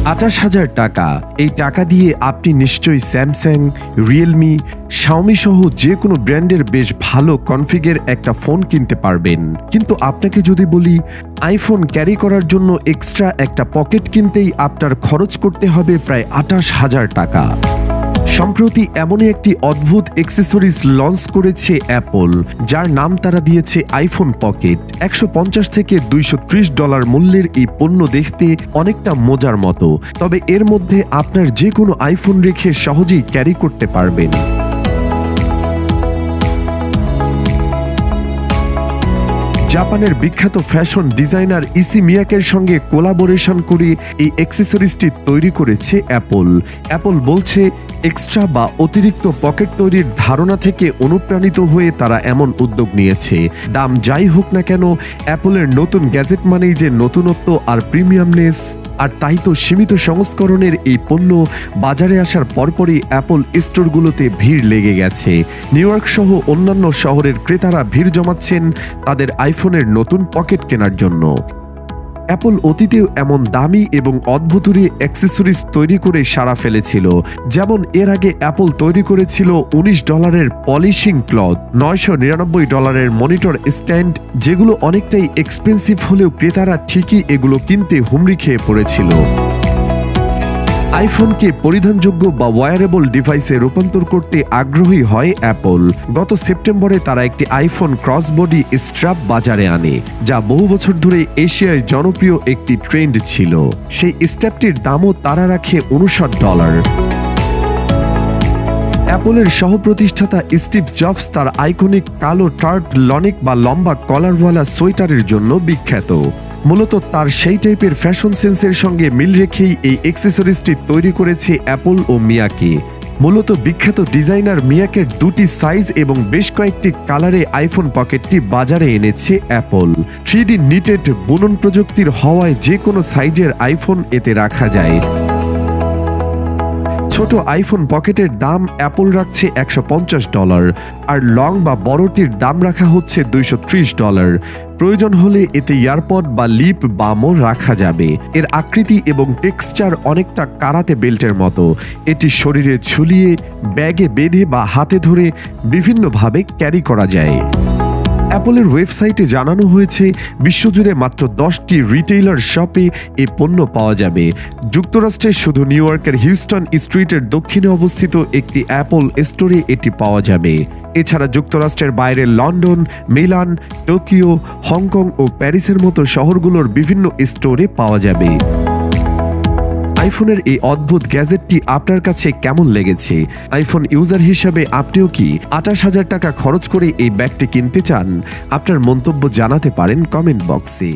২৮,০০০ টাকা। এই টাকা দিয়ে আপনি নিশ্চয়ই স্যামসাং, রিয়েলমি, শাওমি সহ যে কোনো ব্র্যান্ডের বেশ ভালো কনফিগের একটা ফোন কিনতে পারবেন। কিন্তু আপনাকে যদি বলি আইফোন ক্যারি করার জন্য এক্সট্রা একটা পকেট কিনতেই আপনার খরচ করতে হবে প্রায় ২৮,০০০ টাকা। সম্প্রতি এমনই একটি অদ্ভুত অ্যাক্সেসরিজ লঞ্চ করেছে অ্যাপল, যার নাম তারা দিয়েছে আইফোন পকেট। $১৫০ থেকে $২৩০ মূল্যের এই পণ্য দেখতে অনেকটা মোজার মতো, তবে এর মধ্যে আপনার যে কোনো আইফোন রেখে সহজেই ক্যারি করতে পারবেন। জাপানের বিখ্যাত ফ্যাশন ডিজাইনার ইসি মিয়াকের সঙ্গে কোলাবোরেশন করে এই অ্যাক্সেসরিজটি তৈরি করেছে অ্যাপল। অ্যাপল বলছে এক্সট্রা বা অতিরিক্ত পকেট তৈরির ধারণা থেকে অনুপ্রাণিত হয়ে তারা এমন উদ্যোগ নিয়েছে। দাম যাই হোক না কেন, অ্যাপলের নতুন গ্যাজেট মানেই যে নতুনত্ব আর প্রিমিয়ামনেস, আর তাই তো সীমিত সংস্করণের এই পণ্য বাজারে আসার পরপরই অ্যাপল স্টোরগুলোতে ভিড় লেগে গেছে। নিউ ইয়র্ক সহ অন্যান্য শহরের ক্রেতারা ভিড় জমাচ্ছেন তাদের আইফোনের নতুন পকেট কেনার জন্য। অ্যাপল অতীতেও এমন দামি এবং অদ্ভুতুরি অ্যাক্সেসরিজ তৈরি করে সাড়া ফেলেছিল। যেমন এর আগে অ্যাপল তৈরি করেছিল $19 পলিশিং ক্লথ, $999 মনিটর স্ট্যান্ড, যেগুলো অনেকটাই এক্সপেন্সিভ হলেও ক্রেতারা ঠিকই এগুলো কিনতে হুমড়ি খেয়ে পড়েছিল। আইফোনকে পরিধানযোগ্য বা ওয়্যারেবল ডিভাইসে রূপান্তর করতে আগ্রহী হয় অ্যাপল। গত সেপ্টেম্বরে তারা একটি আইফোন ক্রসবডি স্ট্র্যাপ বাজারে আনে, যা বহু বছর ধরে এশিয়ায় জনপ্রিয় একটি ট্রেন্ড ছিল। সেই স্ট্র্যাপটির দামও তারা রাখে $59। অ্যাপলের সহ-প্রতিষ্ঠাতা স্টিভ জবস তার আইকনিক কালো টার্ট লনেক বা লম্বা কলারওয়ালা সোয়েটারের জন্য বিখ্যাত। মূলত তার সেই টাইপের ফ্যাশন সেন্সের সঙ্গে মিল রেখেই এই অ্যাক্সেসরিজটি তৈরি করেছে অ্যাপল ও মিয়াকে। মূলত বিখ্যাত ডিজাইনার মিয়াকের দুটি সাইজ এবং বেশ কয়েকটি কালারে আইফোন পকেটটি বাজারে এনেছে অ্যাপল। 3D নিটেড বুনন প্রযুক্তির হওয়ায় যে কোনো সাইজের আইফোন এতে রাখা যায়। ছোট আইফোন পকেটের দাম অ্যাপল রাখছে $150, আর লং বা বড়টির দাম রাখা হচ্ছে $230। প্রয়োজন হলে এতে ইয়ারপড বা লিপ বামও রাখা যাবে। এর আকৃতি এবং টেক্সচার অনেকটা কারাতে বেল্টের মতো। এটি শরীরে ঝুলিয়ে, ব্যাগে বেঁধে বা হাতে ধরে বিভিন্নভাবে ক্যারি করা যায়। অ্যাপলের ওয়েবসাইটে জানানো হয়েছে বিশ্বজুড়ে মাত্র 10টি রিটেইলার শপে এই পণ্য পাওয়া যাবে। যুক্তরাষ্ট্রে শুধু নিউ ইয়র্কের হিউস্টন স্ট্রিটের দক্ষিণে অবস্থিত একটি অ্যাপল স্টোরে এটি পাওয়া যাবে। এছাড়া যুক্তরাষ্ট্রের বাইরে লন্ডন, মিলান, টোকিও, হংকং ও প্যারিসের মতো শহরগুলোর বিভিন্ন স্টোরে পাওয়া যাবে। আইফোনের এই অদ্ভুত গ্যাজেটটি আপনার কাছে কেমন লেগেছে? আইফোন ইউজার হিসেবে আপনিও কি ২৮,০০০ টাকা খরচ করে এই ব্যাগটি কিনতে চান? আপনার মন্তব্য জানাতে পারেন কমেন্ট বক্সে।